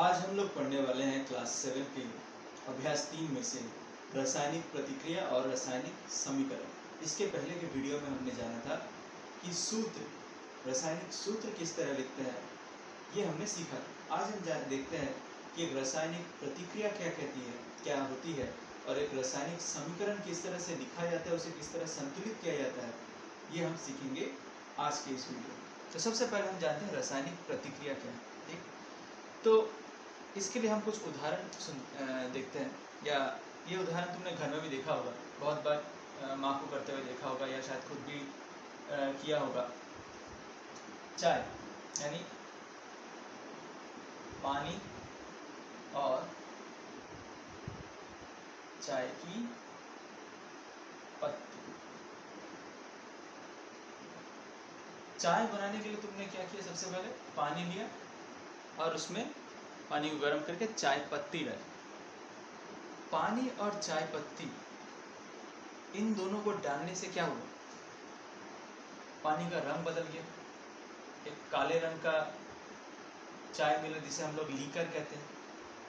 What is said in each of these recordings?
आज हम लोग पढ़ने वाले हैं क्लास 7 के अभ्यास 3 में से रासायनिक प्रतिक्रिया और रासायनिक समीकरण। इसके पहले के वीडियो में हमने जाना था कि रासायनिक सूत्र किस तरह लिखते हैं, ये हमने सीखा। आज हम देखते हैं कि एक रासायनिक प्रतिक्रिया क्या कहती है, क्या होती है, और एक रासायनिक समीकरण किस तरह से लिखा जाता है, उसे किस तरह संतुलित किया जाता है, ये हम सीखेंगे आज के इस वीडियो में। तो सबसे पहले हम जानते हैं रासायनिक प्रतिक्रिया क्या है। ठीक, तो इसके लिए हम कुछ उदाहरण देखते हैं, या ये उदाहरण तुमने घर में भी देखा होगा, बहुत बार माँ को करते हुए देखा होगा, या शायद खुद भी किया होगा। चाय यानी पानी और चाय की पत्ती। चाय बनाने के लिए तुमने क्या किया, सबसे पहले पानी लिया और उसमें पानी को गर्म करके चाय पत्ती डाली। पानी और चाय पत्ती इन दोनों को डालने से क्या हुआ, पानी का रंग बदल गया। एक काले रंग का चाय मिला जिसे हम लोग लीकर कहते हैं,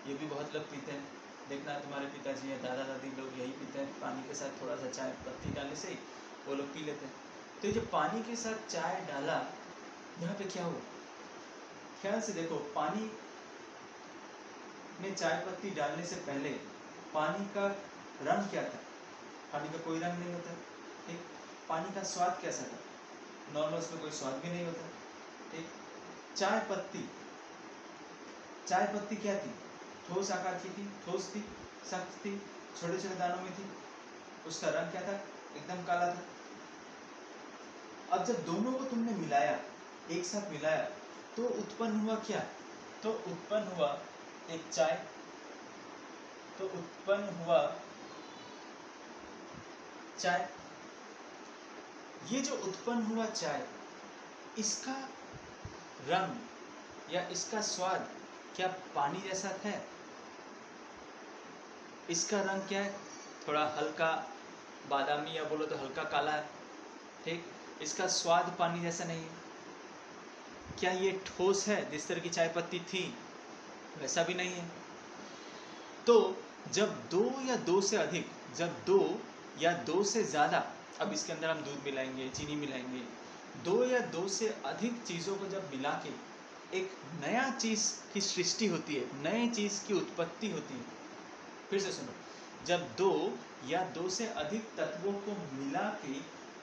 ये भी बहुत लोग पीते हैं। देखना तुम्हारे पिताजी या दादा दादी लोग यही पीते हैं, पानी के साथ थोड़ा सा चाय पत्ती डालने से ही वो लोग पी लेते हैं। तो ये जो पानी के साथ चाय डाला, यहाँ पे क्या हुआ, ख्याल से देखो, पानी में चाय पत्ती डालने से पहले पानी का रंग क्या था? पानी का कोई रंग नहीं होता। ठीक, पानी का स्वाद कैसा था? नॉर्मल, उसमें कोई स्वाद भी नहीं होता। ठीक, चाय पत्ती क्या थी? ठोस आकार की थी, ठोस थी, सख्त थी, छोटे छोटे दानों में थी। उसका रंग क्या था? एकदम काला था। अब जब दोनों को तुमने मिलाया, एक साथ मिलाया, तो उत्पन्न हुआ क्या? तो उत्पन्न हुआ एक चाय। तो उत्पन्न हुआ चाय। ये जो उत्पन्न हुआ चाय, इसका रंग या इसका स्वाद क्या पानी जैसा है? इसका रंग क्या है? थोड़ा हल्का बादामी, या बोलो तो हल्का काला है। ठीक, इसका स्वाद पानी जैसा नहीं है। क्या ये ठोस है जिस तरह की चाय पत्ती थी? वैसा भी नहीं है। तो जब दो या दो से ज़्यादा, अब इसके अंदर हम दूध मिलाएंगे, चीनी मिलाएंगे, दो या दो से अधिक चीज़ों को जब मिला के एक नया चीज़ की सृष्टि होती है, नए चीज़ की उत्पत्ति होती है। फिर से सुनो, जब दो या दो से अधिक तत्वों को मिला के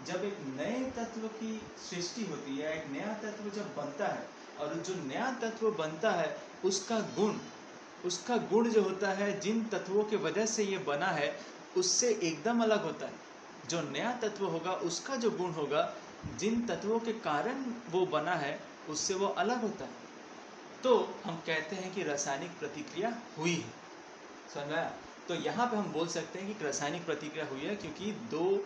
जब एक नए तत्व की सृष्टि होती है, एक नया तत्व जब बनता है, और जो नया तत्व बनता है उसका गुण जो होता है, जिन तत्वों के वजह से ये बना है उससे एकदम अलग होता है। जो नया तत्व होगा उसका जो गुण होगा, जिन तत्वों के कारण वो बना है उससे वो अलग होता है। तो हम कहते हैं कि रासायनिक प्रतिक्रिया हुई है। समझ आया? तो यहाँ पे हम बोल सकते हैं कि रासायनिक प्रतिक्रिया हुई है, क्योंकि दो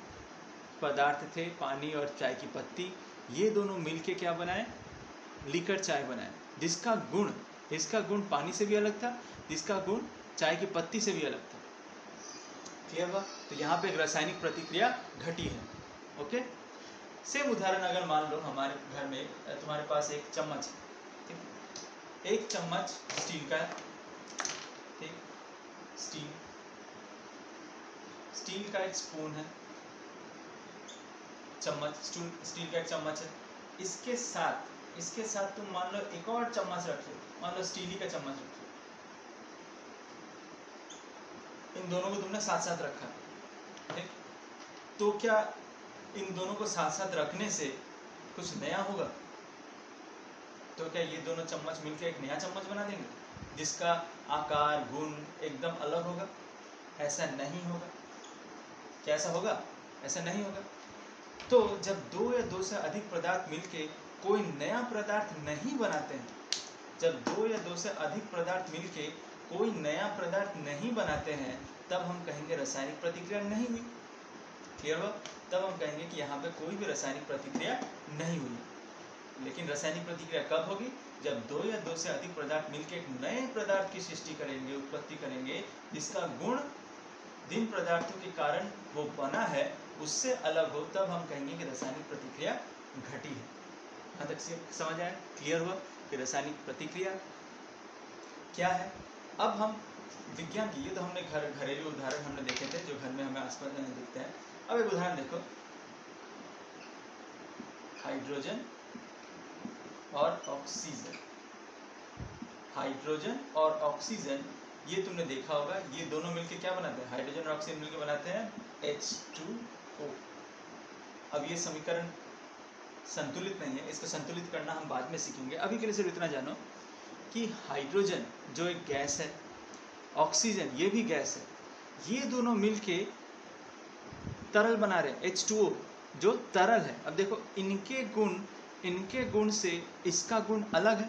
पदार्थ थे, पानी और चाय की पत्ती, ये दोनों मिलके क्या बनाए? लीकर चाय बनाए, जिसका गुण पानी से भी अलग था, जिसका गुण चाय की पत्ती से भी अलग था। क्लियर हुआ? तो यहाँ पे एक रासायनिक प्रतिक्रिया घटी है। ओके, सेम उदाहरण अगर मान लो हमारे घर में तुम्हारे पास एक चम्मच है। ठीक, एक चम्मच स्टील का है। ठीक, स्टील का एक स्पून है, चम्मच, स्टील का एक चम्मच है। इसके साथ तुम मान लो एक और चम्मच रखिए, मान लो स्टील का चम्मच रखिए। इन दोनों को तुमने साथ साथ रखा। ठीक, तो क्या इन दोनों को साथ साथ रखने से कुछ नया होगा? तो क्या ये दोनों चम्मच मिलकर एक नया चम्मच बना देंगे जिसका आकार, गुण एकदम अलग होगा? ऐसा नहीं होगा। क्या ऐसा होगा? ऐसा नहीं होगा। तो जब दो या दो से अधिक पदार्थ मिलके कोई नया पदार्थ नहीं बनाते हैं, जब दो या दो से अधिक पदार्थ मिलके कोई नया पदार्थ नहीं बनाते हैं, तब हम कहेंगे रासायनिक प्रतिक्रिया नहीं हुई। क्लियर हो? तब हम कहेंगे कि यहाँ पे कोई भी रासायनिक प्रतिक्रिया नहीं हुई। लेकिन रासायनिक प्रतिक्रिया कब होगी? जब दो या दो से अधिक पदार्थ मिलकर एक नए पदार्थ की सृष्टि करेंगे, उत्पत्ति करेंगे, जिसका गुण जिन पदार्थों के कारण वो बना है उससे अलग हो, तब हम कहेंगे कि रासायनिक प्रतिक्रिया घटी है। यहाँ तक से समझ आया? क्लियर हुआ कि रासायनिक प्रतिक्रिया क्या है। अब हम विज्ञान की, ये तो हमने घरेलू उदाहरण हमने देखे थे जो घर में हमें आसपास दिखते हैं। अब एक उदाहरण देखो, हाइड्रोजन और ऑक्सीजन। हाइड्रोजन और ऑक्सीजन, ये तुमने देखा होगा, ये दोनों मिलके क्या बनाते हैं, हाइड्रोजन और ऑक्सीजन मिलके बनाते हैं H2O। अब ये समीकरण संतुलित नहीं है, इसको संतुलित करना हम बाद में सीखेंगे। अभी के लिए सिर्फ इतना जानो कि हाइड्रोजन जो एक गैस है, ऑक्सीजन ये भी गैस है, ये दोनों मिलके तरल बना रहे हैं H2O जो तरल है। अब देखो इनके गुण से इसका गुण अलग है,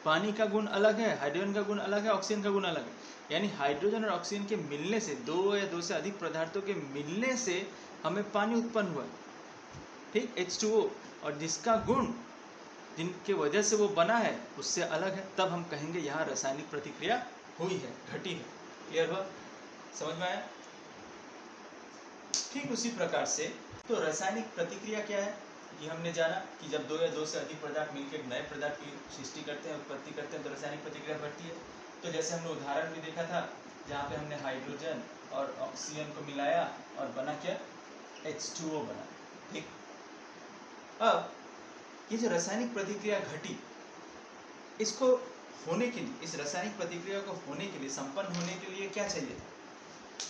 पानी का गुण अलग है, हाइड्रोजन का गुण अलग है, ऑक्सीजन का गुण अलग है। यानी हाइड्रोजन और ऑक्सीजन के मिलने से, दो या दो से अधिक पदार्थों के मिलने से हमें पानी उत्पन्न हुआ, ठीक, H2O, और जिसका गुण जिनके वजह से वो बना है उससे अलग है, तब हम कहेंगे यहाँ रासायनिक प्रतिक्रिया हुई है, घटी है। क्लियर हुआ, समझ में आया। ठीक उसी प्रकार से तो रासायनिक प्रतिक्रिया क्या है कि हमने जाना कि जब दो या दो से अधिक पदार्थ मिलकर एक नए पदार्थ की सृष्टि करते हैं, उत्पत्ति करते हैं, तो रासायनिक प्रतिक्रिया बढ़ती है। तो जैसे हमने उदाहरण भी देखा था जहाँ पे हमने हाइड्रोजन और ऑक्सीजन को मिलाया और बना क्या, H2O बना। ठीक, अब ये जो रासायनिक प्रतिक्रिया घटी, इसको होने के लिए, इस रासायनिक प्रतिक्रिया को होने के लिए, संपन्न होने के लिए क्या चाहिए था।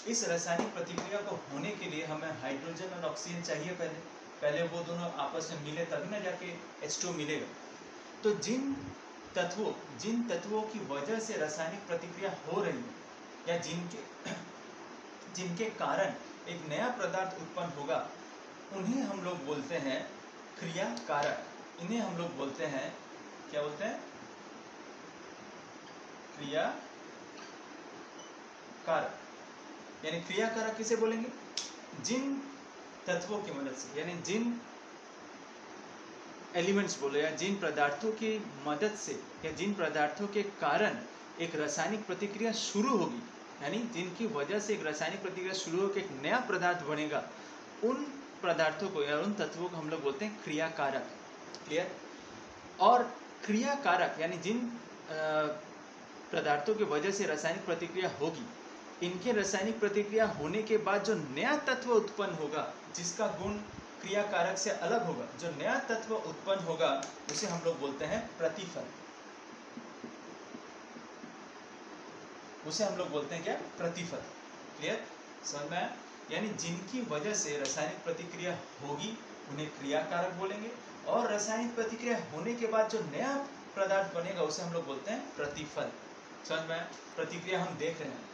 इस रासायनिक प्रतिक्रिया को होने के लिए हमें हाइड्रोजन और ऑक्सीजन चाहिए। पहले वो दोनों आपस में मिले तभी ना जाके H2O मिलेगा। तो जिन तत्वों की वजह से रासायनिक प्रतिक्रिया हो रही है या जिनके कारण एक नया पदार्थ उत्पन्न होगा, उन्हें हम लोग बोलते हैं क्रिया कारक। इन्हें हम लोग बोलते हैं, क्या बोलते हैं, क्रिया कारक। यानी क्रिया कारक किसे बोलेंगे, जिन तत्वों की मदद से, यानी जिन एलिमेंट्स बोले, या जिन पदार्थों की मदद से या जिन पदार्थों के कारण एक रासायनिक प्रतिक्रिया शुरू होगी, यानी जिनकी वजह से एक रासायनिक प्रतिक्रिया शुरू होकर एक नया पदार्थ बनेगा, उन पदार्थों को या उन तत्वों को हम लोग बोलते हैं क्रिया कारक। क्लियर। और क्रिया कारक यानी जिन पदार्थों की वजह से रासायनिक प्रतिक्रिया होगी, इनके रासायनिक प्रतिक्रिया होने के बाद जो नया तत्व उत्पन्न होगा, जिसका गुण क्रिया कारक से अलग होगा, जो नया तत्व उत्पन्न होगा उसे हम लोग बोलते हैं प्रतिफल। उसे हम लोग बोलते हैं क्या, प्रतिफल। क्लियर, समझ में आया। यानी जिनकी वजह से रासायनिक प्रतिक्रिया होगी उन्हें क्रिया कारक बोलेंगे, और रासायनिक प्रतिक्रिया होने के बाद जो नया पदार्थ बनेगा उसे हम लोग बोलते हैं प्रतिफल। समझ में आया। प्रतिक्रिया हम देख रहे हैं,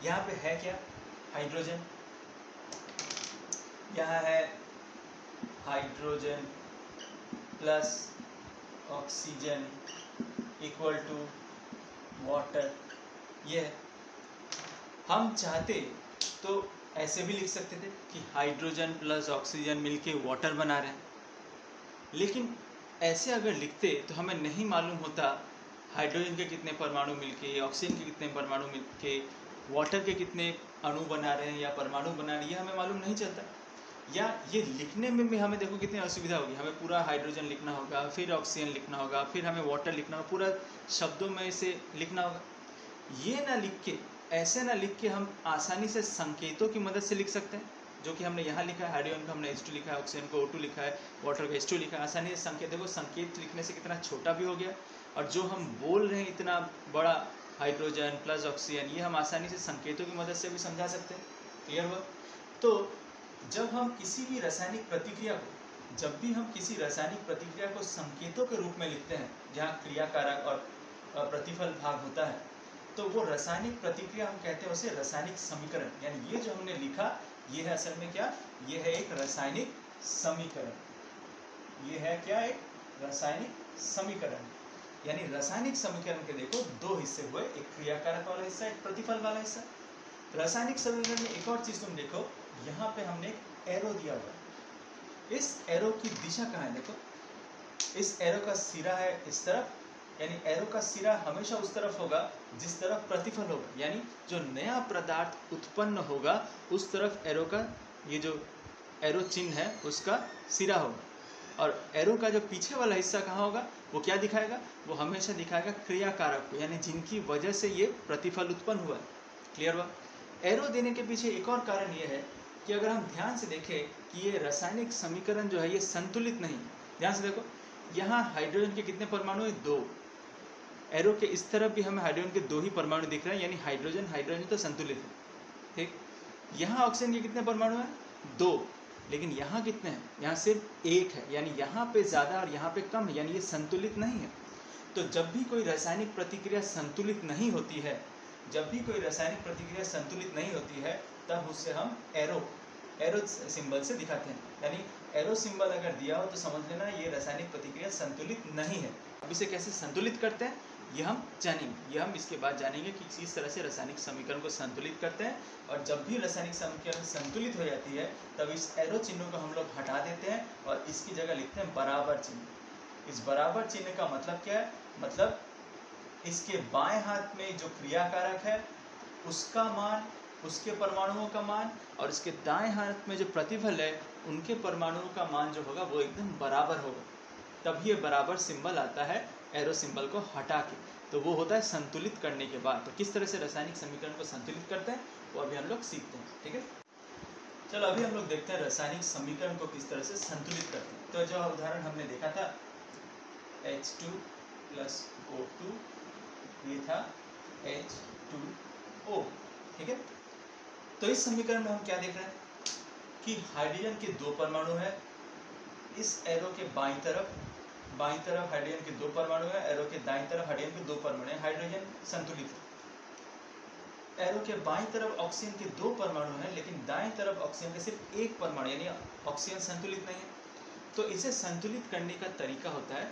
यहाँ पे है क्या, हाइड्रोजन, यहाँ है hydrogen plus oxygen equal to water. ये है। हम चाहते तो ऐसे भी लिख सकते थे कि हाइड्रोजन प्लस ऑक्सीजन मिलके वाटर बना रहे हैं, लेकिन ऐसे अगर लिखते तो हमें नहीं मालूम होता हाइड्रोजन के कितने परमाणु मिलके, ऑक्सीजन के कितने परमाणु मिलके वाटर के कितने अणु बना रहे हैं या परमाणु बना रहे हैं, ये हमें मालूम नहीं चलता। या ये लिखने में भी हमें देखो कितनी असुविधा होगी, हमें पूरा हाइड्रोजन लिखना होगा, फिर ऑक्सीजन लिखना होगा, फिर हमें वाटर लिखना होगा, पूरा शब्दों में इसे लिखना होगा। ये ना लिख के, ऐसे ना लिख के हम आसानी से संकेतों की मदद से लिख सकते हैं, जो कि हमने यहाँ लिखा है, हाइड्रोजन को हमने H2 लिखा है, ऑक्सीजन को O2 लिखा है, वाटर को H2 लिखा है। आसानी से संकेत, देखो संकेत लिखने से कितना छोटा भी हो गया, और जो हम बोल रहे हैं इतना बड़ा हाइड्रोजन प्लस ऑक्सीजन, ये हम आसानी से संकेतों की मदद से भी समझा सकते हैं। क्लियर हुआ। तो जब हम किसी भी रासायनिक प्रतिक्रिया को, जब भी हम किसी रासायनिक प्रतिक्रिया को संकेतों के रूप में लिखते हैं, जहाँ क्रिया कारक और प्रतिफल भाग होता है, तो वो रासायनिक प्रतिक्रिया हम कहते हैं उसे रासायनिक समीकरण। यानी ये जो हमने लिखा, ये है असल में क्या, ये है एक रासायनिक समीकरण। ये है क्या, एक रासायनिक समीकरण। यानी रासायनिक समीकरण के देखो दो हिस्से हुए, एक क्रिया कारक वाला हिस्सा, एक प्रतिफल वाला हिस्सा। रासायनिक समीकरण में एक और चीज तुम देखो, यहाँ पे हमने एक एरो दिया हुआ। इस एरो की दिशा कहाँ है, देखो इस एरो का सिरा है इस तरफ, यानी एरो का सिरा हमेशा उस तरफ होगा जिस तरफ प्रतिफल होगा, यानी जो नया पदार्थ उत्पन्न होगा उस तरफ एरो का, ये जो एरो चिन्ह है उसका सिरा होगा। और एरो का जो पीछे वाला हिस्सा कहाँ होगा, वो क्या दिखाएगा, वो हमेशा दिखाएगा क्रियाकारक को, यानी जिनकी वजह से ये प्रतिफल उत्पन्न हुआ है। क्लियर हुआ। एरो देने के पीछे एक और कारण ये है कि अगर हम ध्यान से देखें कि ये रासायनिक समीकरण जो है ये संतुलित नहीं। ध्यान से देखो, यहाँ हाइड्रोजन के कितने परमाणु है, 2। एरो के इस तरफ भी हमें हाइड्रोजन के 2 ही परमाणु दिख रहे हैं, यानी हाइड्रोजन हाइड्रोजन तो संतुलित है। ठीक, यहाँ ऑक्सीजन के कितने परमाणु हैं, 2, लेकिन यहाँ कितने हैं, यहाँ सिर्फ 1 है, यानी यहाँ पे ज़्यादा और यहाँ पे कम है, यानी ये संतुलित नहीं है। तो जब भी कोई रासायनिक प्रतिक्रिया संतुलित नहीं होती है, जब भी कोई रासायनिक प्रतिक्रिया संतुलित नहीं होती है, तब उससे हम एरो सिंबल से दिखाते हैं। यानी एरो सिंबल अगर दिया हो तो समझ लेना ये रासायनिक प्रतिक्रिया संतुलित नहीं है। अब इसे कैसे संतुलित करते हैं ये हम जानेंगे, ये हम इसके बाद जानेंगे कि किस तरह से रासायनिक समीकरण को संतुलित करते हैं। और जब भी रासायनिक समीकरण संतुलित हो जाती है तब इस एरो चिन्ह को हम लोग हटा देते हैं और इसकी जगह लिखते हैं बराबर चिन्ह। इस बराबर चिन्ह का मतलब क्या है, मतलब इसके बाएं हाथ में जो क्रियाकारक है उसका मान, उसके परमाणुओं का मान, और इसके दाएं हाथ में जो प्रतिफल है उनके परमाणुओं का मान जो होगा वो एकदम बराबर होगा। तब ये बराबर सिंबल आता है एरो सिंबल को हटा के। तो वो होता है संतुलित करने के बाद। तो किस तरह से रासायनिक समीकरण को संतुलित करते हैं वो अभी हम लोग सीखते हैं। ठीक है, चलो अभी हम लोग देखते हैं रासायनिक समीकरण को किस तरह से संतुलित करते हैं। तो जो उदाहरण हमने देखा था H2 + O2, ये था H2O। ठीक है, तो इस समीकरण में हम क्या देख रहे हैं कि हाइड्रोजन के 2 परमाणु है। इस एरो के बाईं तरफ हाइड्रोजन के 2 परमाणु है, एरो के दाईं तरफ हाइड्रोजन के 2 परमाणु है, हाइड्रोजन संतुलित है। एरो के बाईं तरफ ऑक्सीजन के 2 परमाणु हैं, लेकिन दाईं तरफ ऑक्सीजन का सिर्फ 1 परमाणु, यानी ऑक्सीजन संतुलित नहीं है। तो इसे संतुलित करने का तरीका होता है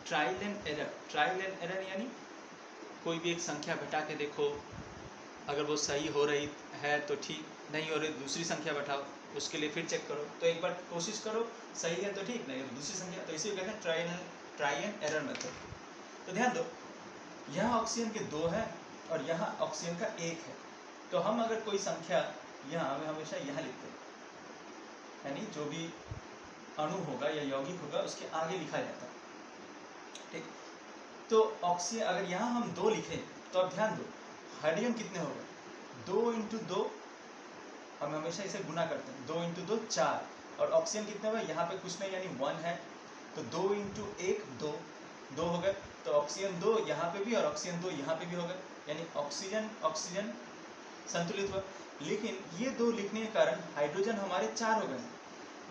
trial and error. Trial and error यानी कोई भी एक संख्या घटा के देखो, अगर वो सही हो रही है तो ठीक, नहीं हो रही दूसरी संख्या बैठाओ, उसके लिए फिर चेक करो। तो एक बार कोशिश करो, सही है तो ठीक, नहीं तो दूसरी संख्या। तो इसी को कहते हैं ट्राई एंड एरर मेथड। तो ध्यान दो, यहाँ ऑक्सीजन के 2 हैं और यहाँ ऑक्सीजन का 1 है। तो हम अगर कोई संख्या यहाँ हमें हमेशा यहाँ लिखते हैं, यानी जो भी अणु होगा या यौगिक होगा उसके आगे लिखा जाता है। ठीक, तो ऑक्सीजन अगर यहाँ हम 2 लिखें तो अब ध्यान दो, हाइड्रोजन कितने हो गए, 2 × 2, हम हमेशा इसे गुना करते हैं, 2 × 2 4, और ऑक्सीजन कितने हुए, यहाँ पे कुछ नहीं यानी 1 है, तो 2 × 1 2 हो गए। तो ऑक्सीजन 2 यहाँ पे भी और ऑक्सीजन 2 यहाँ पे भी हो गए, यानी ऑक्सीजन संतुलित हुआ। लेकिन ये 2 लिखने के कारण हाइड्रोजन हमारे 4 हो गए।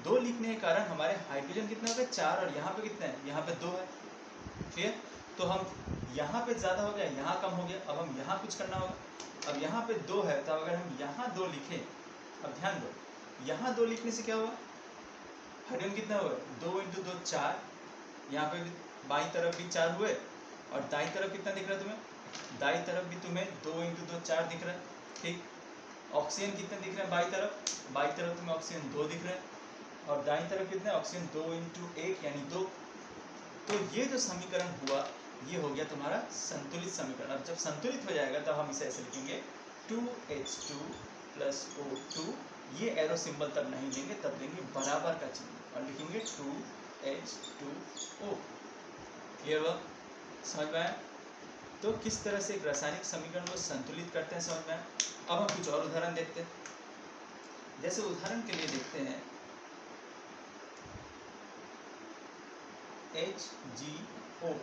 2 लिखने के कारण हमारे हाइड्रोजन कितने हो गए, 4, और यहाँ पे कितने हैं, यहाँ पे 2 है। क्लियर। तो हम यहाँ पे ज़्यादा हो गया, यहाँ कम हो गया, अब हम यहाँ कुछ करना होगा। अब यहाँ पे 2 है, तो अगर हम यहाँ 2 लिखें, अब ध्यान दो, यहाँ 2 लिखने से क्या हुआ, हाइड्रोजन कितना हुआ, 2 × 2 4, यहाँ पे भी बाईं तरफ भी 4 हुए, और दाईं तरफ कितना दिख रहा है तुम्हें, दाईं तरफ भी तुम्हें 2 × 2 4 दिख रहा है। ठीक, ऑक्सीजन कितने दिख रहे हैं बाईं तरफ तुम्हें ऑक्सीजन 2 दिख रहे हैं, और दाईं तरफ कितने ऑक्सीजन 2 × 1 यानी 2। तो ये जो समीकरण हुआ ये हो गया तुम्हारा संतुलित समीकरण। अब जब संतुलित हो जाएगा तब हम इसे ऐसे लिखेंगे 2H2 + O2। ये एरो सिंबल तब नहीं देंगे, तब देंगे बराबर का चिन्ह और लिखेंगे 2H2O। क्लियर हुआ, समझ में आया। तो किस तरह से एक रासायनिक समीकरण को संतुलित करते हैं समझ में आया। अब हम कुछ और उदाहरण देखते हैं। जैसे उदाहरण के लिए देखते हैं HgO,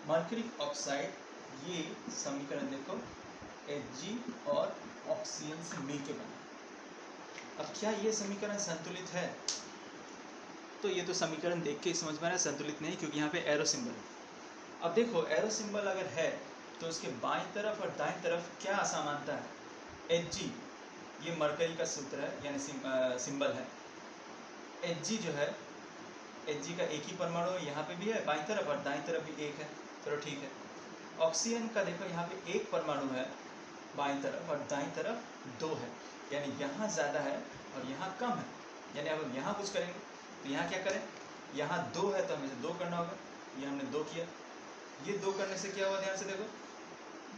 मर्क्यूरिक ऑक्साइड। ये समीकरण देखो Hg और ऑक्सीजन से मिलकर बना। अब क्या ये समीकरण संतुलित है, तो ये तो समीकरण देख के समझ में आ रहा है संतुलित नहीं, क्योंकि यहाँ पे एरो सिंबल है। अब देखो एरो सिंबल अगर है तो उसके बाईं तरफ और दाईं तरफ क्या असमानता है, Hg, ये मरकरी का सूत्र है यानी सिंबल है। Hg जो है, Hg का एक ही परमाणु यहाँ पे भी है बाईं तरफ और दाईं तरफ भी 1 है, चलो ठीक है। ऑक्सीजन का देखो यहाँ पे 1 परमाणु है बाईं तरफ और दाईं तरफ 2 है, यानी यहाँ ज़्यादा है और यहाँ कम है। यानी अब हम यहाँ कुछ करेंगे तो यहाँ क्या करें, यहाँ 2 है तो हमें 2 करना होगा, ये हमने 2 किया। ये 2 करने से क्या हुआ, ध्यान से देखो,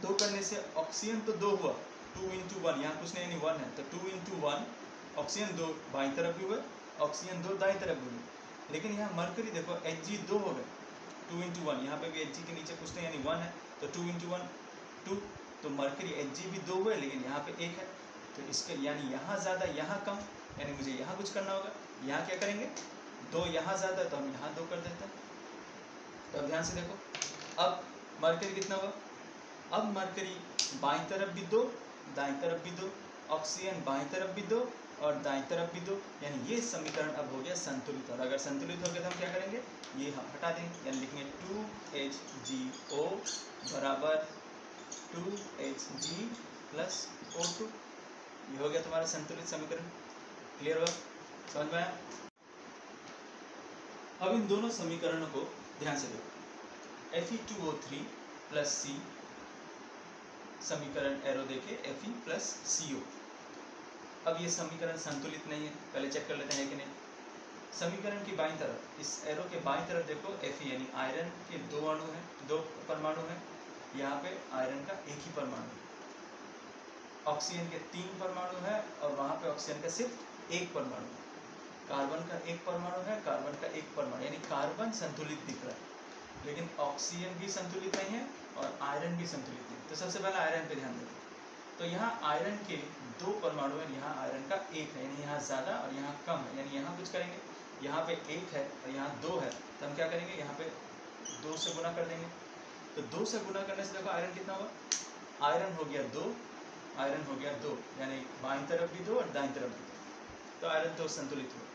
2 करने से ऑक्सीजन तो 2 हुआ, 2 × 1, यहाँ कुछ नहीं यानी 1 है, तो 2 × 1 ऑक्सीजन 2 बाईं तरफ भी हुए ऑक्सीजन 2 दाई तरफ भी 2, लेकिन यहाँ मरकरी देखो Hg 2 हो गए, 2 into 1, यहाँ पे भी Hg के नीचे कुछ नहीं यानी 1 है, तो 2 into 1 2, तो मरकरी Hg भी 2 हुए लेकिन यहाँ पे 1 है, तो इसके यानी यहाँ ज़्यादा यहाँ कम, यानी मुझे यहाँ कुछ करना होगा, यहाँ क्या करेंगे 2 यहाँ ज़्यादा तो हम यहाँ 2 कर देते हैं। तो अब ध्यान से देखो, अब मरकरी कितना होगा, अब मरकरी बाईं तरफ भी 2 दाईं तरफ भी 2, ऑक्सीजन बाईं तरफ भी 2 और दाईं तरफ भी 2, यानी ये समीकरण अब हो गया संतुलित। और अगर संतुलित हो गया तो हम क्या करेंगे, ये हम हटा देंगे, यानी लिखेंगे 2HgO बराबर 2Hg प्लस O2, ये हो गया तुम्हारा संतुलित समीकरण। क्लियर हुआ, समझ में आया? अब इन दोनों समीकरणों को ध्यान से देखो, Fe2O3 प्लस C, समीकरण एरो देके Fe प्लस CO। अब ये समीकरण संतुलित नहीं है, पहले चेक कर लेते हैं कि नहीं। समीकरण की बाईं तरफ, इस एरो के बाईं तरफ देखो Fe यानी आयरन के 2 अणु हैं, 2 परमाणु हैं, यहाँ पे आयरन का एक ही परमाणु है, ऑक्सीजन के 3 परमाणु है और वहाँ पे ऑक्सीजन का सिर्फ 1 परमाणु है, कार्बन का 1 परमाणु है, कार्बन का 1 परमाणु, यानी कार्बन संतुलित दिख रहा है, लेकिन ऑक्सीजन भी संतुलित नहीं है और आयरन भी संतुलित नहीं है। तो सबसे पहले आयरन पे ध्यान दें, तो यहाँ आयरन के 2 परमाणु हैं, यहाँ आयरन का 1 है, यानी यहाँ ज़्यादा और यहाँ कम है, यानी यहाँ कुछ करेंगे, यहाँ पे 1 है और यहाँ 2 है, तो हम क्या करेंगे, यहाँ पे 2 से गुना कर देंगे। तो 2 से गुना करने से देखो आयरन कितना हुआ, आयरन हो गया 2, आयरन हो गया 2, यानी बाईं तरफ भी 2 और दाईं तरफ भी 2, तो आयरन तो संतुलित हुआ।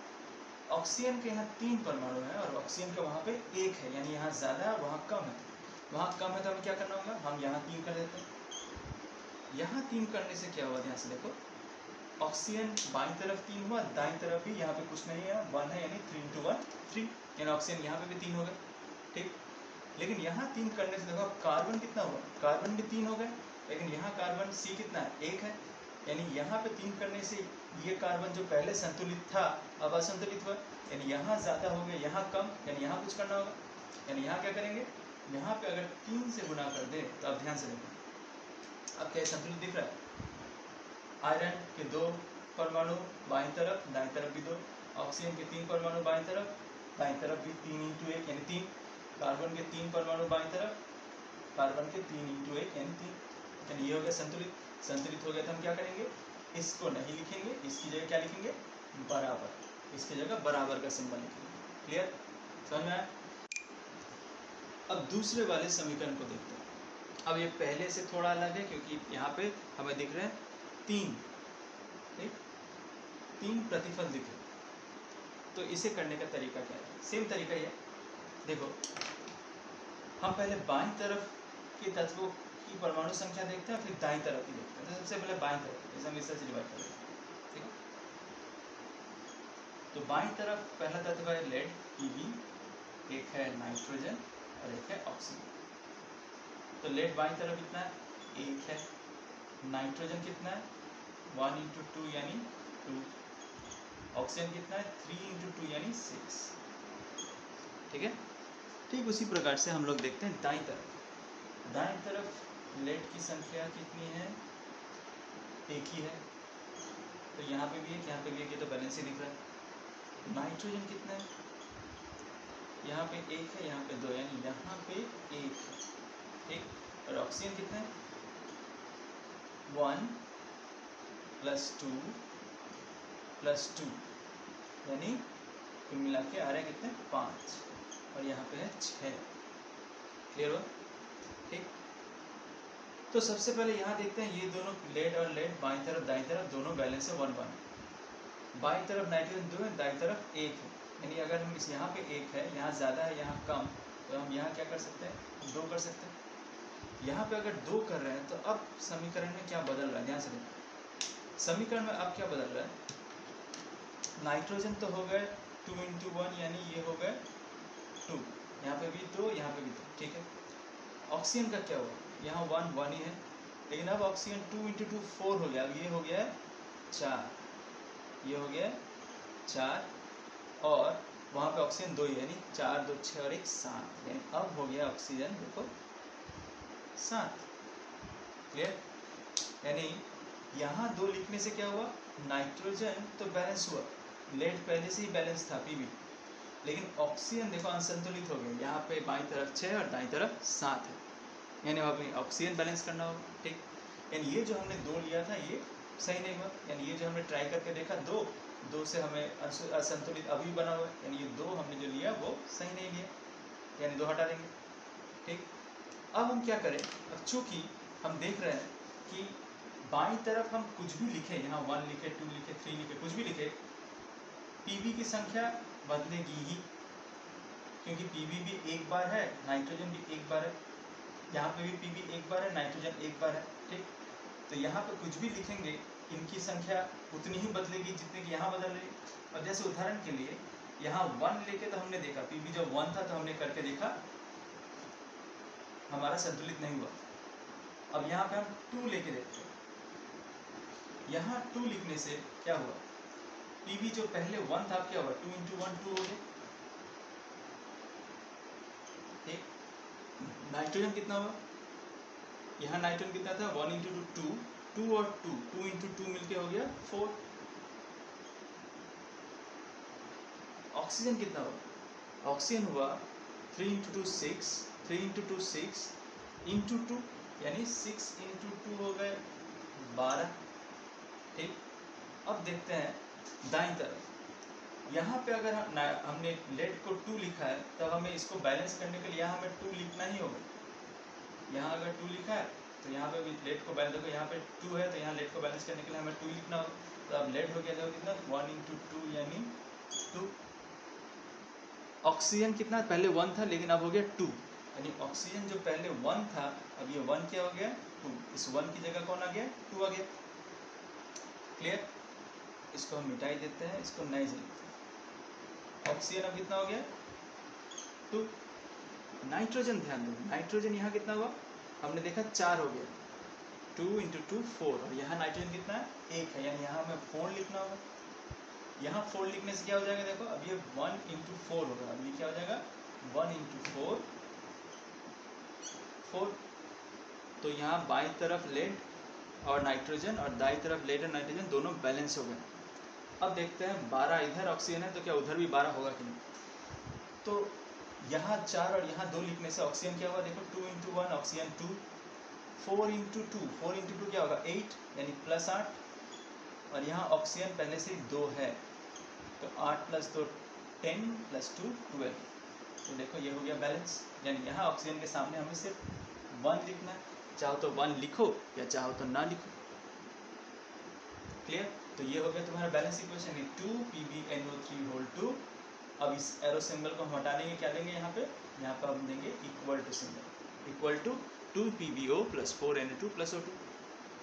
ऑक्सीजन के यहाँ 3 परमाणु हैं और ऑक्सीजन का वहाँ पे 1 है, यानी यहाँ ज़्यादा है वहाँ कम है, वहाँ कम है तो हमें क्या करना होगा, हम यहाँ 3 कर देते हैं। यहाँ 3 करने से क्या हुआ, ध्यान से देखो, ऑक्सीजन बाईं तरफ 3 हुआ, दाईं तरफ भी यहाँ पे कुछ नहीं है, 1 है, यानी 3 into 1 3, यानी ऑक्सीजन यहाँ पे भी 3 हो गए, ठीक। लेकिन यहाँ 3 करने से देखो कार्बन कितना हुआ, कार्बन भी 3 हो गए, लेकिन यहाँ कार्बन C कितना है, 1 है, यानी यहाँ पे 3 करने से ये कार्बन जो पहले संतुलित था अब असंतुलित हुआ, यानी यहाँ ज़्यादा हो गया, यहाँ कम, यानी यहाँ कुछ करना होगा, यानी यहाँ क्या करेंगे, यहाँ पे अगर 3 से गुना कर दे तो अब ध्यान से देखो, अब क्या संतुलित दिख रहा है, आयरन के 2 परमाणु बाईं तरफ, दाईं तरफ भी 2, ऑक्सीजन के 3 परमाणु बाईं तरफ, दाईं तरफ भी 3 into 1 यानी 3, कार्बन के 3 परमाणु बाईं तरफ, कार्बन के 3 into 1 यानी 3, यानी ये हो गया संतुलित। संतुलित हो गया तो हम क्या करेंगे, इसको नहीं लिखेंगे, इसकी जगह क्या लिखेंगे, बराबर, इसकी जगह बराबर का सिंबल लिखेंगे। क्लियर, समझ में आया? अब दूसरे वाले समीकरण को देखते हैं। अब ये पहले से थोड़ा अलग है क्योंकि यहाँ पे हमें दिख रहे हैं 3, ठीक, 3 प्रतिफल दिख रहे हैं। तो इसे करने का तरीका क्या है, सेम तरीका ही है। देखो हम पहले बाईं तरफ के तत्वों की परमाणु संख्या देखते हैं, फिर दाईं तरफ की देखते हैं। तो सबसे पहले बाईं तरफ, जैसे हम इस तरह से डिवाइड करेंगे, ठीक है। तो बाईं तरफ पहला तत्व है लेड Pb, एक है नाइट्रोजन और एक है ऑक्सीजन। तो लेड बाईं तरफ कितना है, 1 है, नाइट्रोजन कितना है 1 into 2 यानी 2, ऑक्सीजन कितना है 3 into 2 यानी 6, ठीक है। ठीक उसी प्रकार से हम लोग देखते हैं दाईं तरफ। दाईं तरफ लेड की संख्या कितनी है, 1 ही है, तो यहाँ पे भी एक, यहाँ पे भी एक, ये तो बैलेंस ही दिख रहा है। नाइट्रोजन कितना है, यहाँ पे 1 है, यहाँ पे 2, यानी यहाँ पे 1 है, ठीक। और ऑक्सीजन कितना है 1 + 2 + 2, यानी कुल मिला के आ रहा है कितने 5, और यहाँ पे है 6। क्लियर हो, ठीक। तो सबसे पहले यहाँ देखते हैं, ये दोनों लेड और लेड बाईं तरफ दाईं तरफ दोनों बैलेंस है 1 1। बाईं तरफ नाइट्रोजन 2 है, दाईं तरफ 1 है, यानी अगर हम इस यहाँ पे 1 है, यहाँ ज़्यादा है, यहाँ कम, तो हम यहाँ क्या कर सकते हैं 2 कर सकते हैं। यहाँ पे अगर 2 कर रहे हैं तो अब समीकरण में क्या बदल रहा है, ध्यान से देखो। समीकरण में अब क्या बदल रहा है, नाइट्रोजन तो हो गए 2 into 1 यानी ये हो गए 2, यहाँ पे भी 2, यहाँ पे भी 2, ठीक है। ऑक्सीजन का क्या हुआ, यहाँ 1 1 ही है, लेकिन अब ऑक्सीजन 2 into 2 4 हो गया, अब ये हो गया है 4, ये हो गया 4, और वहाँ पे ऑक्सीजन 2 ही है, यानी 4 2 6 और 1 7, यानी अब हो गया ऑक्सीजन देखो 7। क्लियर, यानी यहाँ 2 लिखने से क्या हुआ, नाइट्रोजन तो बैलेंस हुआ, लेड पहले से ही बैलेंस था Pb, लेकिन ऑक्सीजन देखो असंतुलित हो गया। यहाँ पे बाईं तरफ 6 और दाईं तरफ 7 है, यानी अभी ऑक्सीजन बैलेंस करना होगा। ठीक, यानी ये जो हमने 2 लिया था ये सही नहीं हुआ, यानी ये जो हमने ट्राई करके देखा 2 से हमें असंतुलित अभी बना हुआ है, यानी ये 2 हमने जो लिया वो सही नहीं लिया, यानी 2 हटा देंगे। ठीक, अब हम क्या करें, अब चूँकि हम देख रहे हैं कि बाईं तरफ हम कुछ भी लिखे, यहाँ 1 लिखे, 2 लिखे, 3 लिखे, कुछ भी लिखे, Pb की संख्या बदलेगी ही, क्योंकि Pb भी एक बार है, नाइट्रोजन भी एक बार है, यहाँ पे भी Pb एक बार है, नाइट्रोजन एक बार है। ठीक, तो यहाँ पे कुछ भी लिखेंगे इनकी संख्या उतनी ही बदलेगी जितने की यहाँ बदल रही। और जैसे उदाहरण के लिए यहाँ 1 लेके तो हमने देखा, Pb जब 1 था तो हमने करके देखा, हमारा संतुलित नहीं हुआ। अब यहाँ पे हम 2 लेके देखते हैं, यहाँ 2 लिखने से क्या हुआ, Pb जो पहले 1 था क्या हुआ, 2 × 1 2 हो गया। ठीक, नाइट्रोजन कितना हुआ, यहाँ नाइट्रोजन कितना था, 1 × 2 2 और 2 2 × 2 मिलके हो गया 4। ऑक्सीजन कितना हुआ, ऑक्सीजन हुआ 3 × 2 6, 3 × 2 6 × 2, यानी 6 × 2 हो गए 12। ठीक, अब देखते हैं दाईं तरफ, यहाँ पे अगर हमने लेड को 2 लिखा है तब हमें इसको बैलेंस करने के लिए यहाँ हमें 2 लिखना ही होगा। यहाँ अगर 2 लिखा है तो यहाँ पे भी लेड को बैलेंस, देखो यहाँ पे 2 है तो यहाँ लेड को बैलेंस करने के लिए हमें 2 लिखना होगा। तो अब लेड हो गया देखो कितना, 1 × 2 यानी 2। ऑक्सीजन कितना, पहले 1 था लेकिन अब हो गया 2, यानी ऑक्सीजन जो पहले 1 था अब ये 1 क्या हो गया 2, इस 1 की जगह कौन आ गया, 2 आ गया। क्लियर, इसको हम मिटाई देते हैं, इसको नहीं से लिखते हैं। ऑक्सीजन अब कितना हो गया 2। नाइट्रोजन ध्यान दो, नाइट्रोजन यहाँ कितना हुआ, हमने देखा 4 हो गया, 2 × 2 4, और यहाँ नाइट्रोजन कितना है 1 है, यानी यहाँ हमें 4 लिखना होगा। यहाँ 4 लिखने से क्या हो जाएगा, देखो अब ये 1 × 4 होगा, अब ये क्या हो जाएगा 1 × 4 4। तो यहाँ बाईं तरफ लेड और नाइट्रोजन और दाईं तरफ लेड और नाइट्रोजन दोनों बैलेंस हो गए। अब देखते हैं 12 इधर ऑक्सीजन है तो क्या उधर भी 12 होगा कि नहीं। तो यहाँ 4 और यहाँ 2 लिखने से ऑक्सीजन क्या हुआ, देखो 2 × 1 ऑक्सीजन 2, 4 × 2 4 × 2 क्या होगा 8, यानी +8, और यहाँ ऑक्सीजन पहले से 2 है तो 8 + 2 10 + 2 12। तो देखो ये हो गया बैलेंस, यानी यहाँ ऑक्सीजन के सामने हमें सिर्फ 1 लिखना है, चाहो तो 1 लिखो या चाहो तो ना लिखो। क्लियर, तो ये हो गया तुम्हारा बैलेंस इक्वेशन, 2 PbNO3 2। अब इस एरो सिंबल को हम हटा देंगे, क्या देंगे यहाँ पे हम देंगे equal to symbol, equal to 2 PbO + 4 Na2 + O2।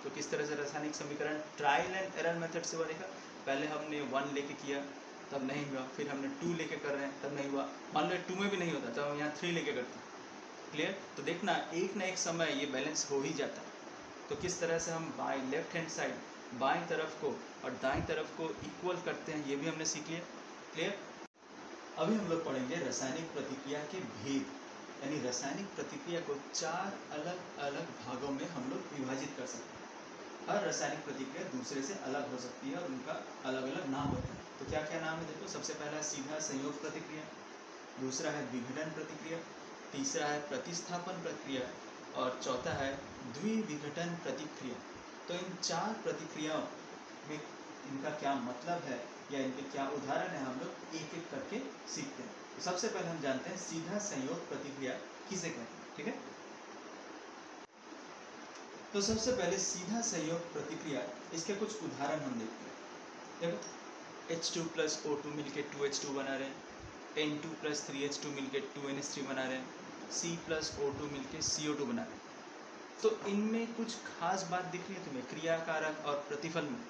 तो किस तरह से रासायनिक समीकरण ट्रायल एंड एरर मेथड से बनेगा, पहले हमने 1 लेके किया तब नहीं हुआ, फिर हमने 2 लेके कर रहे हैं तब नहीं हुआ, मान लो 2 में भी नहीं होता तो हम यहाँ 3 लेके करते हैं। क्लियर, तो देखना एक ना एक समय ये बैलेंस हो ही जाता है। तो किस तरह से हम बाई लेफ्ट हैंड साइड बाएं तरफ को और दाएं तरफ को इक्वल करते हैं ये भी हमने सीख लिया। क्लियर, अभी हम लोग पढ़ेंगे रासायनिक प्रतिक्रिया के भेद, यानी रासायनिक प्रतिक्रिया को 4 अलग अलग भागों में हम लोग विभाजित कर सकते हैं। हर रासायनिक प्रतिक्रिया दूसरे से अलग हो सकती है और उनका अलग अलग नाम होता है। तो क्या क्या नाम है देखो, सबसे पहला सीधा संयोग प्रतिक्रिया, दूसरा है विघटन प्रतिक्रिया, तीसरा है प्रतिस्थापन प्रक्रिया और चौथा है द्विविघटन प्रतिक्रिया। तो इन 4 प्रतिक्रियाओं में इनका क्या मतलब है या इनके क्या उदाहरण है हम लोग एक एक करके सीखते हैं। तो सबसे पहले हम जानते हैं सीधा संयोग प्रतिक्रिया किसे कहते हैं। ठीक है, तो सबसे पहले सीधा संयोग प्रतिक्रिया, इसके कुछ उदाहरण हम देखते हैं। देखो H2 + O2 मिलके 2H2 बना रहे हैं, N2 + 3H2 मिलके 2NH3 बना रहे हैं, C + O2 मिलके CO2 बना रहे हैं। तो इनमें कुछ खास बात दिख रही है तुम्हें क्रिया कारक और प्रतिफल में।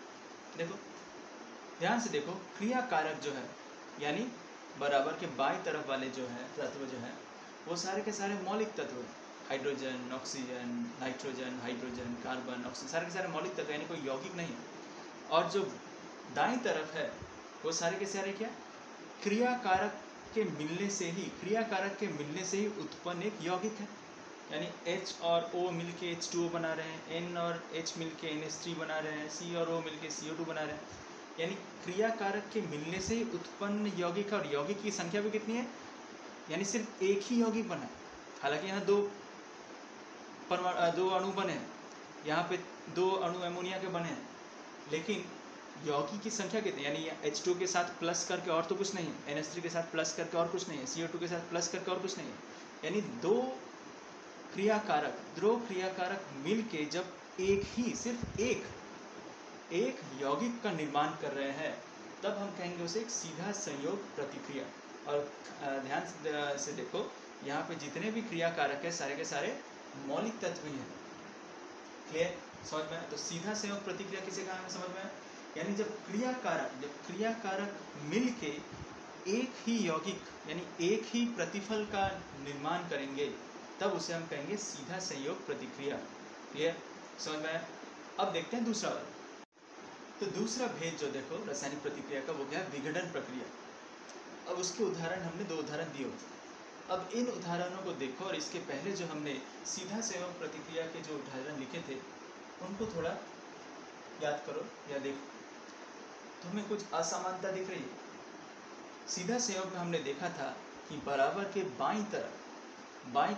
देखो ध्यान से देखो, क्रिया कारक जो है यानी बराबर के बाईं तरफ वाले जो है तत्व जो है वो सारे के सारे मौलिक तत्व हैं, hydrogen, oxygen, nitrogen, hydrogen, carbon, oxygen, सारे के सारे मौलिक तत्व यानी कोई यौगिक नहीं। और जो दाईं तरफ है वो सारे के सारे क्या, क्रिया कारक के मिलने से ही उत्पन्न एक यौगिक है। यानी H और O मिलके H2O बना रहे हैं, N और H मिलके NH3 बना रहे हैं, C और O मिलके CO2 बना रहे हैं। यानी क्रिया कारक के मिलने से ही उत्पन्न यौगिक है, और यौगिक की संख्या भी कितनी है, यानी सिर्फ एक ही यौगिक बना है। हालांकि यहाँ दो अणु बने हैं, यहाँ पे 2 अणु अमोनिया के बने हैं, लेकिन यौगिक की संख्या कितनी, यानी H2 के साथ प्लस करके और तो कुछ नहीं है, NH3 के साथ प्लस करके और कुछ नहीं है, CO2 के साथ प्लस करके और कुछ नहीं है। यानी दो क्रियाकारक मिल के जब एक ही सिर्फ एक यौगिक का निर्माण कर रहे हैं, तब हम कहेंगे उसे एक सीधा संयोग प्रतिक्रिया। और ध्यान से देखो, यहाँ पे जितने भी क्रियाकारक है सारे के सारे मौलिक तत्व ही हैं। क्लियर, समझ में? तो सीधा संयोग प्रतिक्रिया किसे कहा है, समझ में? यानी जब क्रियाकारक मिल के एक ही यौगिक यानी एक ही प्रतिफल का निर्माण करेंगे, तब उसे हम कहेंगे सीधा संयोग प्रतिक्रिया। क्लियर, समझ में? अब देखते हैं दूसरा वाला। तो दूसरा भेद जो देखो रासायनिक प्रतिक्रिया का, वो क्या है, विघटन प्रक्रिया। अब उसके उदाहरण हमने 2 उदाहरण दिए होते। अब इन उदाहरणों को देखो, और इसके पहले जो हमने सीधा संयोग प्रतिक्रिया के जो उदाहरण लिखे थे उनको थोड़ा याद करो या देखो, तो हमें कुछ असमानता दिख रही है। सीधा संयोग में हमने देखा था कि बराबर के बाईं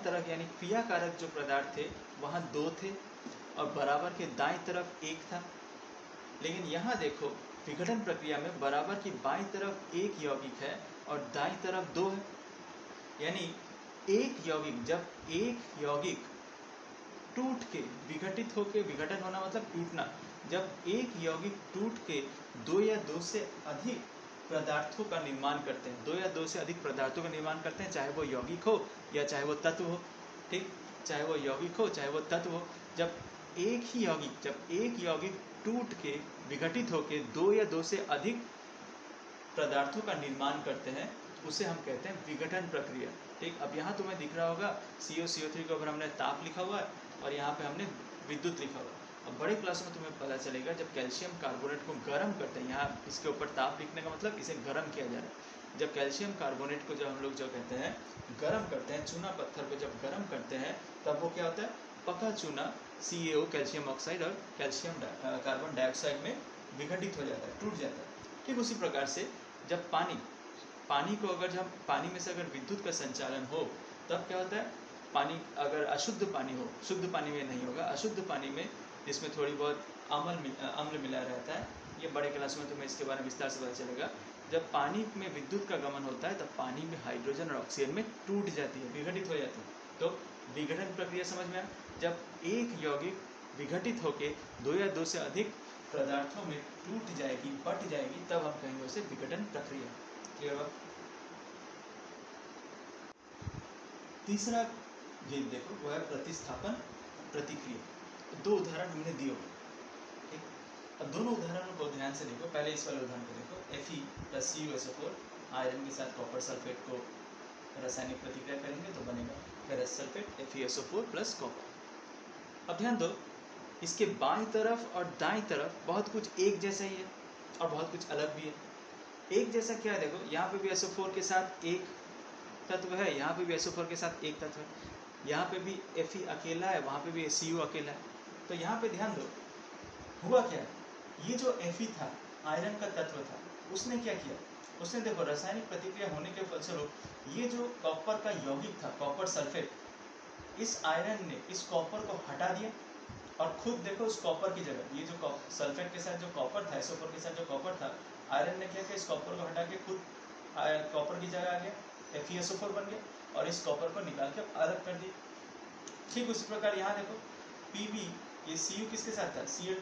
तरफ यानी क्रियाकारक जो पदार्थ थे वहाँ 2 थे, और बराबर के दाईं तरफ 1 था। लेकिन यहाँ देखो विघटन प्रक्रिया में बराबर की बाईं तरफ 1 यौगिक है और दाईं तरफ 2 है। यानी जब एक यौगिक टूट के विघटित होकर, विघटन होना मतलब टूटना, जब एक यौगिक टूट के 2 या 2 से अधिक पदार्थों का निर्माण करते हैं, 2 या 2 से अधिक पदार्थों का निर्माण करते हैं, चाहे वो यौगिक हो या चाहे वो तत्व हो, ठीक, चाहे वो यौगिक हो चाहे वो तत्व हो। जब एक यौगिक टूट के विघटित होकर 2 या 2 से अधिक पदार्थों का निर्माण करते हैं, उसे हम कहते हैं विघटन प्रक्रिया। ठीक, अब यहाँ तुम्हें दिख रहा होगा CO3 के ऊपर हमने ताप लिखा हुआ है और यहाँ पे हमने विद्युत लिखा हुआ है। अब बड़े क्लास में तुम्हें पता चलेगा जब कैल्शियम कार्बोनेट को गर्म करते हैं, यहाँ इसके ऊपर ताप लिखने का मतलब इसे गर्म किया जा रहा है। जब कैल्शियम कार्बोनेट को जब हम लोग जो कहते हैं गर्म करते हैं, चूना पत्थर को जब गर्म करते हैं, तब वो क्या होता है, पका चूना CaO कैल्शियम ऑक्साइड और कैल्शियम कार्बन डाइऑक्साइड में विघटित हो जाता है, टूट जाता है। ठीक उसी प्रकार से जब पानी को अगर जब पानी में से अगर विद्युत का संचालन हो, तब क्या होता है, पानी अगर अशुद्ध पानी हो, शुद्ध पानी में नहीं होगा, अशुद्ध पानी में जिसमें थोड़ी बहुत अम्ल मिला रहता है, ये बड़े क्लास में तुम्हें इसके बारे में विस्तार से पता चलेगा। जब पानी में विद्युत का गमन होता है, तब पानी में हाइड्रोजन और ऑक्सीजन में टूट जाती है, विघटित हो जाती है। तो विघटन प्रक्रिया समझ में आया। जब एक यौगिक विघटित होकर 2 या 2 से अधिक पदार्थों में टूट जाएगी, बट जाएगी, तब हम कहेंगे उसे विघटन प्रक्रिया। क्लियर हुआ? तीसरा भेद देखो, वो है प्रतिस्थापन प्रतिक्रिया। तो 2 उदाहरण हमने दिए हुए, ठीक। अब दोनों उदाहरणों को ध्यान से देखो। पहले इस वाले उदाहरण को देखो, Fe + CuSO4 आयरन के साथ कॉपर सल्फेट को रासायनिक प्रतिक्रिया करेंगे तो बनेगा फेरस सल्फेट FeSO4 + कॉपर। अब ध्यान दो, इसके बाईं तरफ और दाईं तरफ बहुत कुछ एक जैसा ही है और बहुत कुछ अलग भी है। एक जैसा क्या है, देखो यहाँ पे भी SO4 के साथ एक तत्व है, यहाँ पे भी SO4 के साथ एक तत्व है, यहाँ पे भी Fe अकेला है, वहाँ पे भी Cu अकेला है। तो यहाँ पे ध्यान दो, हुआ क्या, ये जो Fe था, आयरन का तत्व था, उसने क्या किया, उसने देखो रासायनिक प्रतिक्रिया होने के फलस्वरूप ये जो कॉपर का यौगिक था, कॉपर सल्फेट, इस आयरन ने इस कॉपर को हटा दिया और खुद देखो उस कॉपर की जगह, ये जो सल्फेट के साथ जो कॉपर था, SO4 के साथ जो कॉपर था, आयरन ने क्या किया, इस कॉपर को हटा के खुद कॉपर की जगह आ गया, FeSO4 बन गया और इस कॉपर को निकाल के अलग कर दिया। ठीक उसी प्रकार यहाँ देखो Pb, ये Cu किसके साथ था, Cl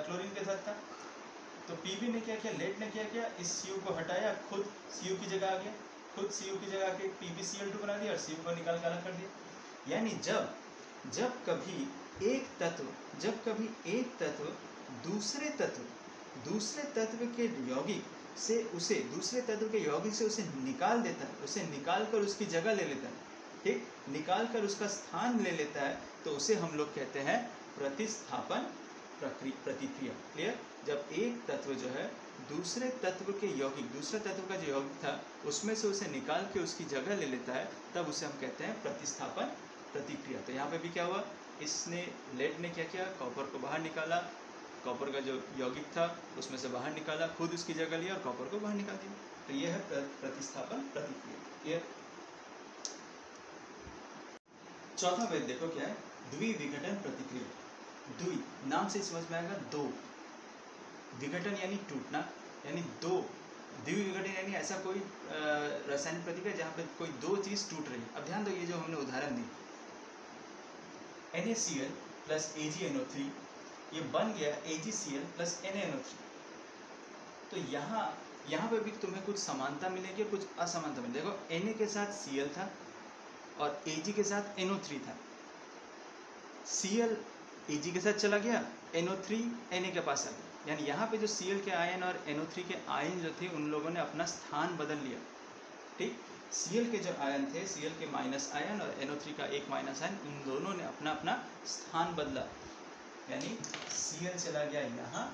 क्लोरीन के साथ था। तो Pb ने क्या किया, लेड ने क्या किया, इस Cu को हटाया, खुद Cu की जगह आ गया, खुद Cu की जगह आके PbCl2 बना दिया और Cu को निकाल के अलग कर दिया। यानी जब कभी एक तत्व दूसरे तत्व के यौगिक से उसे निकाल देता है, उसे निकाल कर उसकी जगह ले लेता है, ठीक, निकाल कर उसका स्थान ले लेता है, तो उसे हम लोग कहते हैं प्रतिस्थापन प्रतिक्रिया। क्लियर? जब एक तत्व जो है दूसरे तत्व का जो यौगिक था उसमें से उसे निकाल के उसकी जगह ले लेता है, तब उसे हम कहते हैं प्रतिस्थापन प्रतिक्रिया। तो यहाँ पे भी क्या हुआ, इसने लेड ने क्या किया, कॉपर को बाहर निकाला, कॉपर का जो यौगिक था उसमें से बाहर निकाला, खुद उसकी जगह लिया और कॉपर को बाहर निकाल दिया। तो ये है प्रतिस्थापन प्रतिक्रिया। ये चौथा वेद देखो क्या है, द्विविघटन प्रतिक्रिया। द्वि नाम से समझ में आएगा दो, विघटन यानी टूटना, यानी दो, द्विविघटन यानी ऐसा कोई रासायनिक प्रतिक्रिया जहाँ पे कोई दो चीज टूट रही है। अब ध्यान दो, ये जो हमने उदाहरण दी NaCl प्लस AgNO3, ये बन गया AgCl प्लस NaNO3। तो यहाँ पे भी तुम्हें कुछ समानता मिलेगी, कुछ असमानता मिलेगी। देखो Na के साथ Cl था और Ag के साथ NO3 था। Cl Ag के साथ चला गया, NO3 Na के पास आ गया, यानी यहाँ पे जो Cl के आयन और NO3 के आयन जो थे उन लोगों ने अपना स्थान बदल लिया। ठीक, Cl के जो आयन थे, Cl के माइनस आयन और NO3 का एक माइनस आयन, उन दोनों ने अपना अपना स्थान बदला, यानी Cl चला गया यहाँ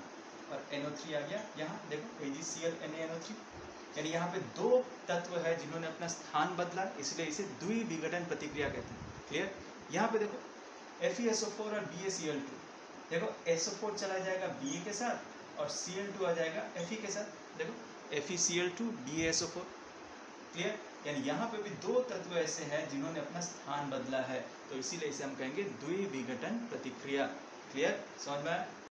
और NO3 आ गया यहाँ। देखो AgCl NaNO3, यानी यहाँ पे दो तत्व है जिन्होंने अपना स्थान बदला, इसलिए इसे द्विविघटन प्रतिक्रिया कहते हैं। क्लियर। यहाँ पे देखो FeSO4 और BaCl2, देखो SO4 चला जाएगा Ba के साथ और Cl2 आ जाएगा Fe के साथ। देखो FeCl2 BaSO4। क्लियर, यानी यहाँ पे भी दो तत्व ऐसे हैं जिन्होंने अपना स्थान बदला है, तो इसीलिए इसे हम कहेंगे द्विविघटन प्रतिक्रिया। क्लियर, समझ में आया?